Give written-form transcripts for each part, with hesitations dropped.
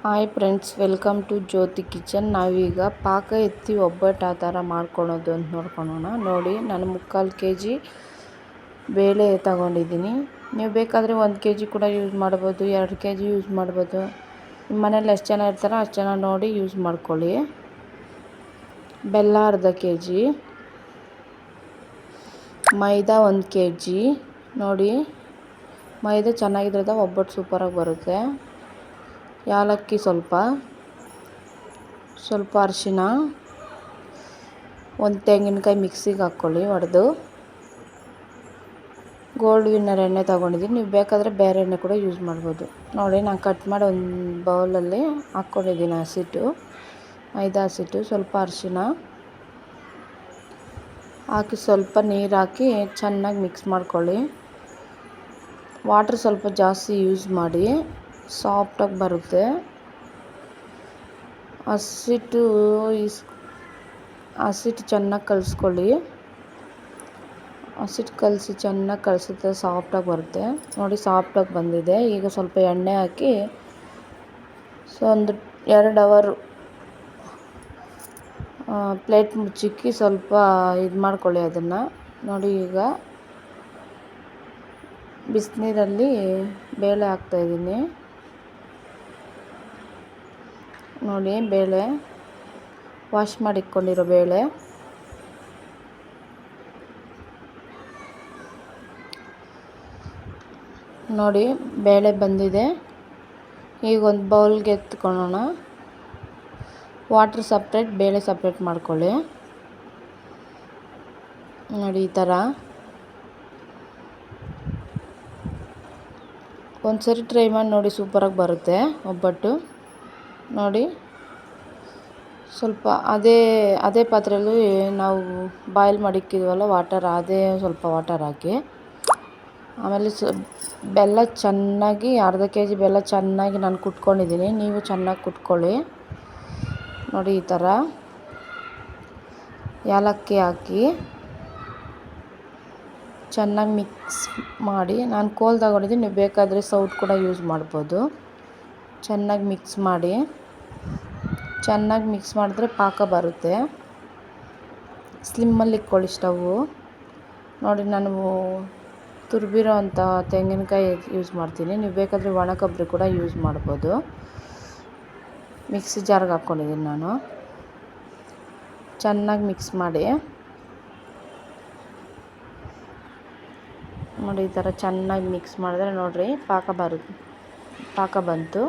Hi friends, welcome to Jyoti kitchen. ನಾವೀಗ ಪಾಕ ಎತ್ತಿ ಒಬ್ಬಟ್ಟು ಆ ಥರ ಮಾಡ್ಕೊಳೋದು ಅಂತ ನೋಡ್ಕೊಳೋಣ. ನೋಡಿ, ನಾನು 3/4 kg ಬೇಳೆ ತಗೊಂಡಿದ್ದೀನಿ. ನೀವು ಬೇಕಾದರೆ 1 kg ಕೂಡ ಯೂಸ್ ಮಾಡ್ಬೋದು, 2 kg ಯೂಸ್ ಮಾಡ್ಬೋದು. ನಿಮ್ಮ ಮನೇಲಿ ಎಷ್ಟು ಜನ ಇರ್ತಾರೋ ಅಷ್ಟು ಜನ ನೋಡಿ ಯೂಸ್ ಮಾಡ್ಕೊಳ್ಳಿ. ಬೆಲ್ಲ ಅರ್ಧ kg, ಮೈದಾ 1 kg. ನೋಡಿ, ಮೈದಾ ಚೆನ್ನಾಗಿದ್ರೆ ಒಬ್ಬಟ್ಟು ಸೂಪರಾಗಿ ಬರುತ್ತೆ. ಯಾಲಕ್ಕಿ ಸ್ವಲ್ಪ ಅರಿಶಿನ, ಒಂದು ತೆಂಗಿನಕಾಯಿ ಮಿಕ್ಸಿಗೆ ಹಾಕ್ಕೊಳ್ಳಿ ಒಡೆದು. ಗೋಲ್ಡ್ ವಿನ್ನರ್ ಎಣ್ಣೆ ತೊಗೊಂಡಿದ್ದೀನಿ, ನೀವು ಬೇಕಾದರೆ ಬೇರೆ ಎಣ್ಣೆ ಕೂಡ ಯೂಸ್ ಮಾಡ್ಬೋದು. ನೋಡಿ, ನಾನು ಕಟ್ ಮಾಡಿ ಒಂದು ಬೌಲಲ್ಲಿ ಹಾಕ್ಕೊಂಡಿದ್ದೀನಿ ಹಸಿಟ್ಟು, ಮೈದಾ ಹಸಿಟ್ಟು, ಸ್ವಲ್ಪ ಅರಿಶಿನ ಹಾಕಿ ಸ್ವಲ್ಪ ನೀರು ಹಾಕಿ ಚೆನ್ನಾಗಿ ಮಿಕ್ಸ್ ಮಾಡ್ಕೊಳ್ಳಿ. ವಾಟ್ರ್ ಸ್ವಲ್ಪ ಜಾಸ್ತಿ ಯೂಸ್ ಮಾಡಿ, ಸಾಫ್ಟಾಗಿ ಬರುತ್ತೆ. ಹಸಿಟ್ಟು ಚೆನ್ನಾಗಿ ಕಲಿಸ್ಕೊಳ್ಳಿ. ಹಸಿಟ್ಟು ಕಲಸಿ ಚೆನ್ನಾಗಿ ಕಲಿಸಿದ್ರೆ ಸಾಫ್ಟಾಗಿ ಬರುತ್ತೆ. ನೋಡಿ, ಸಾಫ್ಟಾಗಿ ಬಂದಿದೆ. ಈಗ ಸ್ವಲ್ಪ ಎಣ್ಣೆ ಹಾಕಿ ಒಂದು 2 ಅವರ್ ಪ್ಲೇಟ್ ಮುಚ್ಚಿಕ್ಕಿ ಸ್ವಲ್ಪ ಇದು ಮಾಡ್ಕೊಳ್ಳಿ ಅದನ್ನು. ನೋಡಿ, ಈಗ ಬಿಸಿನೀರಲ್ಲಿ ಬೇಳೆ ಹಾಕ್ತಾಯಿದ್ದೀನಿ. ನೋಡಿ, ಬೇಳೆ ವಾಶ್ ಮಾಡಿ ಇಟ್ಕೊಂಡಿರೋ ಬೇಳೆ. ನೋಡಿ, ಬೇಳೆ ಬಂದಿದೆ. ಈಗ ಒಂದು ಬೌಲ್ಗೆ ಎತ್ಕೊಳ್ಳೋಣ. ವಾಟ್ರ್ ಸಪ್ರೇಟ್, ಬೇಳೆ ಸಪ್ರೇಟ್ ಮಾಡ್ಕೊಳ್ಳಿ. ನೋಡಿ, ಈ ಥರ ಒಂದು ಸರಿ ಟ್ರೈ ಮಾಡಿ ನೋಡಿ, ಸೂಪರಾಗಿ ಬರುತ್ತೆ ಒಬ್ಬಟ್ಟು. ನೋಡಿ, ಸ್ವಲ್ಪ ಅದೇ ಪಾತ್ರೆಯಲ್ಲಿ ನಾವು ಬಾಯ್ಲ್ ಮಾಡಿಕ್ಕಿದ್ವಲ್ಲ ವಾಟರ್, ಅದೇ ಸ್ವಲ್ಪ ವಾಟರ್ ಹಾಕಿ, ಆಮೇಲೆ ಬೆಲ್ಲ ಚೆನ್ನಾಗಿ ಅರ್ಧ kg ಬೆಲ್ಲ ಚೆನ್ನಾಗಿ ನಾನು ಕುಟ್ಕೊಂಡಿದ್ದೀನಿ. ನೀವು ಚೆನ್ನಾಗಿ ಕುಟ್ಕೊಳ್ಳಿ. ನೋಡಿ, ಈ ಥರ ಏಲಕ್ಕಿ ಹಾಕಿ ಚೆನ್ನಾಗಿ ಮಿಕ್ಸ್ ಮಾಡಿ. ನಾನು ಕೋಲ್ ತಗೊಂಡಿದ್ದೀನಿ, ನೀವು ಬೇಕಾದರೆ ಸೌಟ್ ಕೂಡ ಯೂಸ್ ಮಾಡ್ಬೋದು. ಚೆನ್ನಾಗಿ ಮಿಕ್ಸ್ ಮಾಡಿ. ಚೆನ್ನಾಗಿ ಮಿಕ್ಸ್ ಮಾಡಿದ್ರೆ ಪಾಕ ಬರುತ್ತೆ. ಸ್ಲಿಮ್ಮಲ್ಲಿ ಇಟ್ಕೊಳ್ಳಿ ಸ್ಟವ್ವು. ನೋಡಿ, ನಾನು ತುರಿದಿರೋ ಅಂಥ ತೆಂಗಿನಕಾಯಿ ಯೂಸ್ ಮಾಡ್ತೀನಿ, ನೀವು ಬೇಕಾದರೆ ಒಣ ಕೊಬ್ಬರಿ ಕೂಡ ಯೂಸ್ ಮಾಡ್ಬೋದು. ಮಿಕ್ಸಿ ಜಾರ್ಗೆ ಹಾಕ್ಕೊಂಡಿದ್ದೀನಿ ನಾನು. ಚೆನ್ನಾಗಿ ಮಿಕ್ಸ್ ಮಾಡಿ. ನೋಡಿ, ಈ ಥರ ಚೆನ್ನಾಗಿ ಮಿಕ್ಸ್ ಮಾಡಿದ್ರೆ ನೋಡಿರಿ ಪಾಕ ಬಂತು.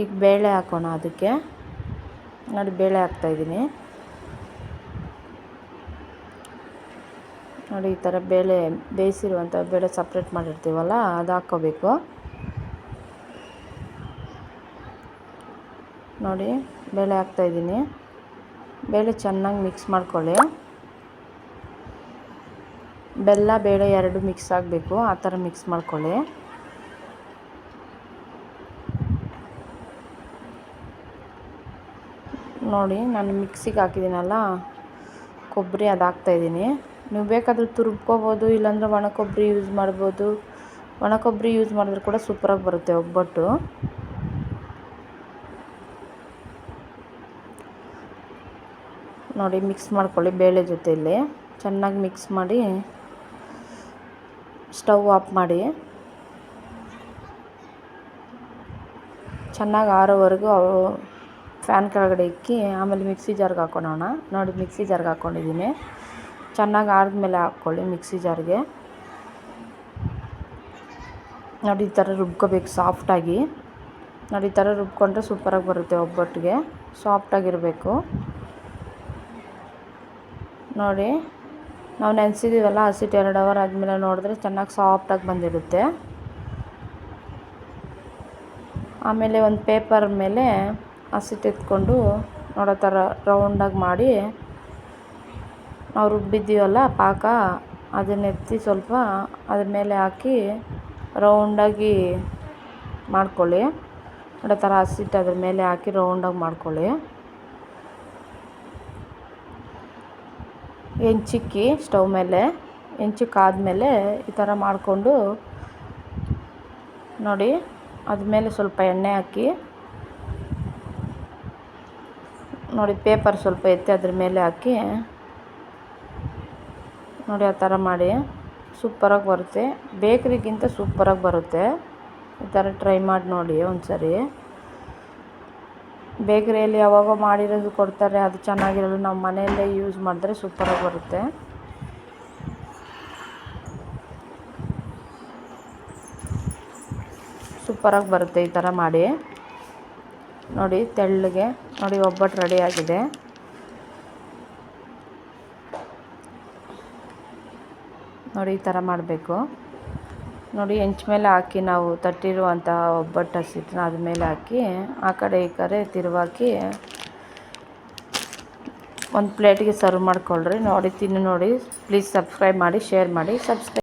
ಈಗ ಬೇಳೆ ಹಾಕೋಣ ಅದಕ್ಕೆ. ನೋಡಿ, ಬೇಳೆ ಹಾಕ್ತಾಯಿದ್ದೀನಿ. ನೋಡಿ, ಈ ಥರ ಬೇಳೆ ಬೇಯಿಸಿರುವಂಥ ಬೇಳೆ ಸಪ್ರೇಟ್ ಮಾಡಿರ್ತೀವಲ್ಲ, ಅದು ಹಾಕ್ಕೋಬೇಕು. ನೋಡಿ, ಬೇಳೆ ಹಾಕ್ತಾಯಿದ್ದೀನಿ. ಬೇಳೆ ಚೆನ್ನಾಗಿ ಮಿಕ್ಸ್ ಮಾಡ್ಕೊಳ್ಳಿ. ಬೆಲ್ಲ ಬೇಳೆ 2 ಮಿಕ್ಸ್ ಆಗಬೇಕು, ಆ ಥರ ಮಿಕ್ಸ್ ಮಾಡ್ಕೊಳ್ಳಿ. ನೋಡಿ, ನಾನು ಮಿಕ್ಸಿಗೆ ಹಾಕಿದ್ದೀನಲ್ಲ ಕೊಬ್ಬರಿ, ಅದು ಹಾಕ್ತಾಯಿದ್ದೀನಿ. ನೀವು ಬೇಕಾದರೆ ತುರ್ಬ್ಕೋಬೋದು, ಇಲ್ಲಾಂದರೆ ಒಣ ಕೊಬ್ಬರಿ ಯೂಸ್ ಮಾಡ್ಬೋದು. ಒಣ ಕೊಬ್ಬರಿ ಯೂಸ್ ಮಾಡಿದ್ರೆ ಕೂಡ ಸೂಪರಾಗಿ ಬರುತ್ತೆ ಒಬ್ಬಟ್ಟು. ನೋಡಿ, ಮಿಕ್ಸ್ ಮಾಡ್ಕೊಳ್ಳಿ ಬೇಳೆ ಜೊತೆಯಲ್ಲಿ. ಚೆನ್ನಾಗಿ ಮಿಕ್ಸ್ ಮಾಡಿ ಸ್ಟವ್ ಆಫ್ ಮಾಡಿ. ಚೆನ್ನಾಗಿ ಆರೋವರೆಗೂ ಫ್ಯಾನ್ ಕೆಳಗಡೆ ಇಕ್ಕಿ ಆಮೇಲೆ ಮಿಕ್ಸಿ ಜಾರ್ಗೆ ಹಾಕ್ಕೊಳ್ಳೋಣ. ನೋಡಿ, ಮಿಕ್ಸಿ ಜಾರ್ಗೆ ಹಾಕ್ಕೊಂಡಿದ್ದೀನಿ. ಚೆನ್ನಾಗಿ ಆರಿದ್ಮೇಲೆ ಹಾಕ್ಕೊಳ್ಳಿ ಮಿಕ್ಸಿ ಜಾರ್ಗೆ. ನೋಡಿ, ಈ ಥರ ರುಬ್ಕೋಬೇಕು ಸಾಫ್ಟಾಗಿ. ನೋಡಿ, ಈ ಥರ ರುಬ್ಕೊಂಡ್ರೆ ಸೂಪರಾಗಿ ಬರುತ್ತೆ ಒಬ್ಬಟ್ಟಿಗೆ. ಸಾಫ್ಟಾಗಿರಬೇಕು. ನೋಡಿ, ನಾವು ನೆನೆಸಿದ್ದೀವಲ್ಲ ಹಸಿಟ್ಟು, 2 ಅವರ್ ಆದಮೇಲೆ ನೋಡಿದ್ರೆ ಚೆನ್ನಾಗಿ ಸಾಫ್ಟಾಗಿ ಬಂದಿರುತ್ತೆ. ಆಮೇಲೆ ಒಂದು ಪೇಪರ್ ಮೇಲೆ ಹಸಿಟ್ಟು ಎತ್ಕೊಂಡು ನೋಡೋ ಥರ ರೌಂಡಾಗಿ ಮಾಡಿ, ನಾವು ರುಬ್ಬಿದ್ದೀವಲ್ಲ ಪಾಕ, ಅದನ್ನೆತ್ತಿ ಸ್ವಲ್ಪ ಅದ್ರ ಮೇಲೆ ಹಾಕಿ ರೌಂಡಾಗಿ ಮಾಡ್ಕೊಳ್ಳಿ. ನೋಡೋ ಥರ ಹಸಿಟ್ಟು ಅದ್ರ ಮೇಲೆ ಹಾಕಿ ರೌಂಡಾಗಿ ಮಾಡ್ಕೊಳ್ಳಿ. ಹೆಂಚಿಕ್ಕಿ ಸ್ಟವ್ ಮೇಲೆ, ಹೆಂಚಿಕ್ಕಾದ್ಮೇಲೆ ಈ ಥರ ಮಾಡಿಕೊಂಡು ನೋಡಿ, ಅದ್ಮೇಲೆ ಸ್ವಲ್ಪ ಎಣ್ಣೆ ಹಾಕಿ ನೋಡಿ, ಪೇಪರ್ ಸ್ವಲ್ಪ ಎತ್ತಿ ಅದ್ರ ಮೇಲೆ ಹಾಕಿ ನೋಡಿ, ಆ ಥರ ಮಾಡಿ ಸೂಪರಾಗಿ ಬರುತ್ತೆ. ಬೇಕ್ರಿಗಿಂತ ಸೂಪರಾಗಿ ಬರುತ್ತೆ. ಈ ಥರ ಟ್ರೈ ಮಾಡಿ ನೋಡಿ ಒಂದ್ಸರಿ. ಬೇಕ್ರಿಯಲ್ಲಿ ಯಾವಾಗ ಮಾಡಿರೋದು ಕೊಡ್ತಾರೆ, ಅದು ಚೆನ್ನಾಗಿರಲ್ಲ. ನಾವು ಮನೆಯಲ್ಲೇ ಯೂಸ್ ಮಾಡಿದ್ರೆ ಸೂಪರಾಗಿ ಬರುತ್ತೆ. ಸೂಪರಾಗಿ ಬರುತ್ತೆ ಈ ಥರ ಮಾಡಿ ನೋಡಿ. ತೆಳ್ಳಗೆ ನೋಡಿ, ಒಬ್ಬಟ್ಟು ರೆಡಿಯಾಗಿದೆ ನೋಡಿ. ಈ ಥರ ಮಾಡಬೇಕು ನೋಡಿ. ಹೆಂಚು ಮೇಲೆ ಹಾಕಿ ನಾವು ತಟ್ಟಿರುವಂಥ ಒಬ್ಬಟ್ಟು ಹಸಿಟ್ಟನ್ನ ಅದ್ರ ಮೇಲೆ ಹಾಕಿ ಆ ಕಡೆ ಈ ಕಡೆ ತಿರುವಾಕಿ ಒಂದು ಪ್ಲೇಟಿಗೆ ಸರ್ವ್ ಮಾಡ್ಕೊಳ್ರಿ ನೋಡಿ. ತಿನ್ನು ನೋಡಿ. ಪ್ಲೀಸ್ ಸಬ್ಸ್ಕ್ರೈಬ್ ಮಾಡಿ, ಶೇರ್ ಮಾಡಿ, ಸಬ್ಸ್ಕ್ರೈಬ್